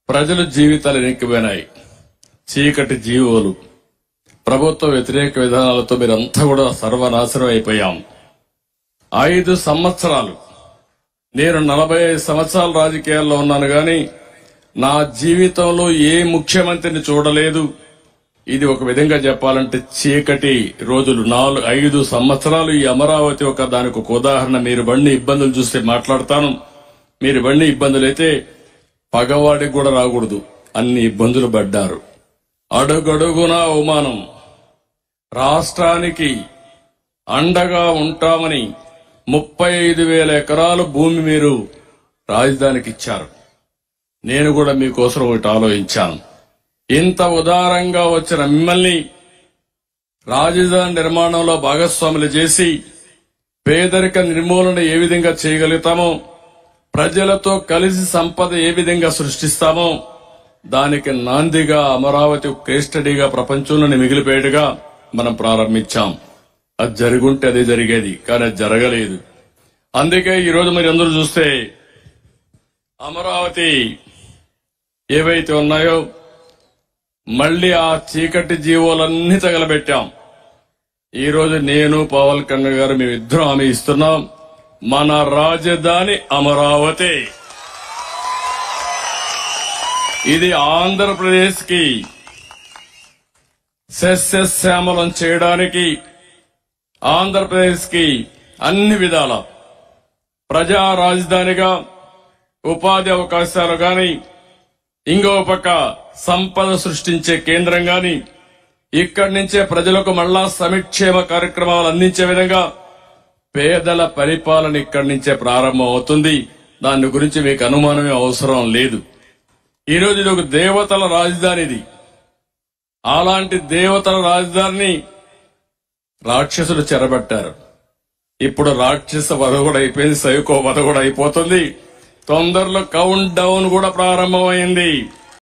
ప్రజల జీవితాలు ఎనికిపోయినాయి. చీకటి జీవోలు, ప్రభుత్వ వ్యతిరేక విధానాలతో మీరంతా కూడా సర్వనాశనం అయిపోయాం. 5 సంవత్సరాలు నేను 45 సంవత్సరాల రాజకీయాల్లో ఉన్నాను గాని నా జీవితంలో ఏ ముఖ్యమంత్రిని చూడలేదు. ఇది ఒక విధంగా చెప్పాలంటే చీకటి రోజులు. 5 సంవత్సరాలు ఈ అమరావతి దానికి ఒక ఉదాహరణ. మీరు బండి ఇబ్బందులు చూస్తే మాట్లాడతాను. మీరు బండి ఇబ్బందులైతే పగవాడికి కూడా రాకూడదు, అన్ని ఇబ్బందులు పడ్డారు. అడుగడుగునా అవమానం. రాష్ట్రానికి అండగా ఉంటామని 35,000 ఎకరాలు భూమి మీరు రాజధానికి ఇచ్చారు. నేను కూడా మీకోసం ఒకటి ఆలోచించాను. ఇంత ఉదారంగా వచ్చిన మిమ్మల్ని రాజధాని నిర్మాణంలో భాగస్వాములు చేసి పేదరిక నిర్మూలన ఏ విధంగా చేయగలుగుతామో, ప్రజలతో కలిసి సంపద ఏ విధంగా సృష్టిస్తామో దానికి నాందిగా అమరావతి కేస్ స్టడీగా ప్రపంచంలోని మిగిలిపోయేట్టుగా మనం ప్రారంభించాం. అది జరుగుంటే అదే జరిగేది, కానీ అది జరగలేదు. అందుకే ఈరోజు మీరు అందరూ చూస్తే అమరావతి ఏవైతే ఉన్నాయో మళ్లీ ఆ చీకటి జీవోలన్నీ తగలబెట్టాం. ఈరోజు నేను పవన్ కళ్యాణ్ గారు మేమిద్దరం హామీ ఇస్తున్నాం, మన రాజధాని అమరావతి. ఇది ఆంధ్రప్రదేశ్ కి సస్యశ్యామలం చేయడానికి, ఆంధ్రప్రదేశ్ కి అన్ని విధాల ప్రజా రాజధానిగా ఉపాధి అవకాశాలు గాని, ఇంకో పక్క సంపద సృష్టించే కేంద్రం గాని, ఇక్కడి నుంచే ప్రజలకు మళ్లా సంక్షేమ కార్యక్రమాలు అందించే విధంగా పేదల పరిపాలన ఇక్కడి నుంచే ప్రారంభం అవుతుంది. దాని గురించి మీకు అనుమానమే అవసరం లేదు. ఈరోజు ఇది ఒక దేవతల రాజధానిది. అలాంటి దేవతల రాజధానిని రాక్షసులు చెరబట్టారు. ఇప్పుడు రాక్షస వధ కూడా అయిపోయింది, సైకో వధ కూడా అయిపోతుంది. తొందరలో కౌంట్ డౌన్ కూడా ప్రారంభమైంది.